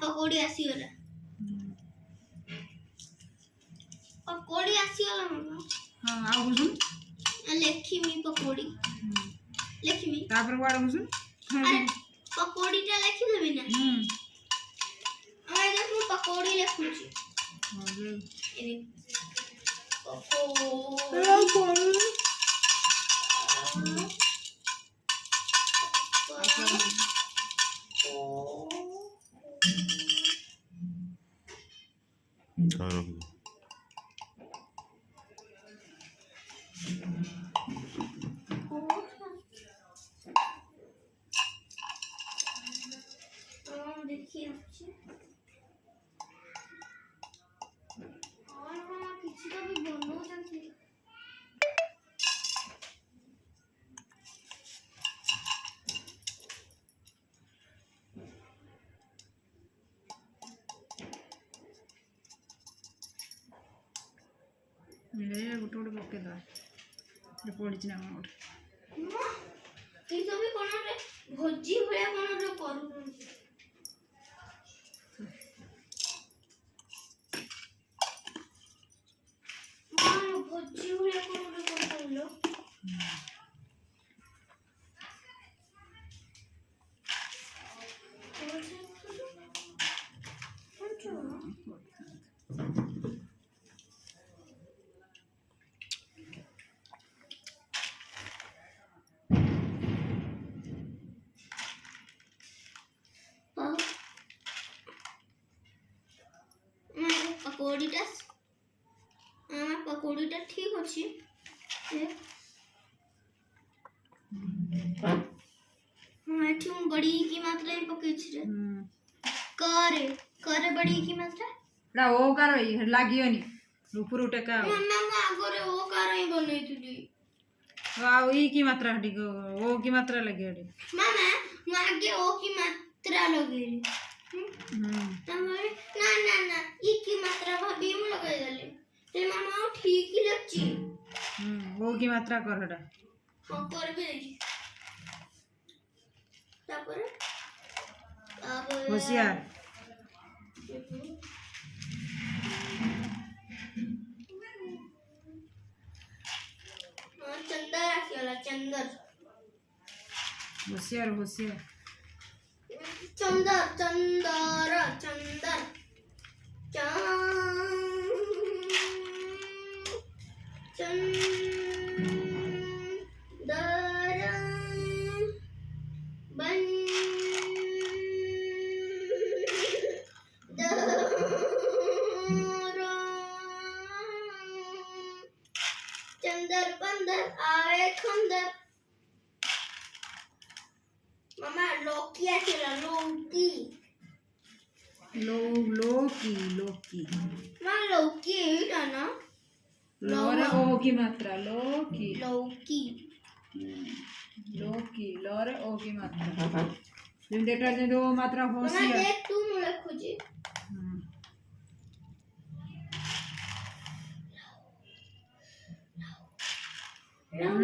पकोड़ी आसीगला पकोड़ी आसीगला मामा हां आ बुझुन लेखिमी पकोड़ी लेखिमी तापर वाड़ बुझुन अरे पकोड़ीटा लेखि देबी ना आय देखो पकोड़ी लेखुची हां जे एने देखिए और मामा किसी का भी बनो जाती ले गोटे गोटे पके दा ये पड़ी ना गोटे कि तो भी कोन रे भोजी भया कोन रे करू भोजी भया कोन रे करलो पकोड़ीटा ठीक अछि हां एठी बड़ी की मात्रा में पके छी रे करे बड़ी की मात्रा रा ओ कर लागियो नी ऊपर उठेका मम्मा आगरे ओ कारई बनै तुली वाओ ई की मात्रा हटी ओ की मात्रा लगे हटी मामा मैं आगे ओ की मात्रा लगे तमरे ना ई की मात्रा भाभी हम लगाई गले ते मामा ठीक ही लगची ओ की मात्रा कर हटा हां कर भी देखी तापर अब होशियार चंदर आखिला चंदर होशियार होशियार चंदर चंदर चंदर चंदर बन चंदर बंदर आए खंदर मामा लोकी आखेला लोकी लोकी मां लोकी एटा ना लोर ओ की मात्रा लोकी लोकी लोर ओ की मात्रा जिन देटा जे दो मात्रा होशियार मामा देख तू मुले खोजे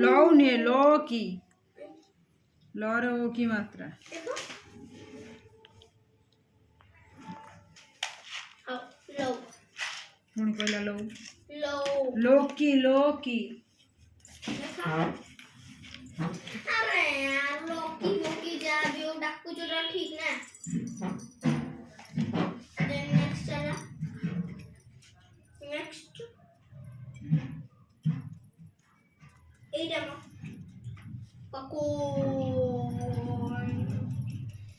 लो ने लोकी लोर ओ की मात्रा देखो लो हुन कहला लो लोकी लोकी अरे यार लोकी जा भी ओ डाकू जोड़ा ठीक ना देन नेक्स्ट चला नेक्स्ट एटा पकोड़ी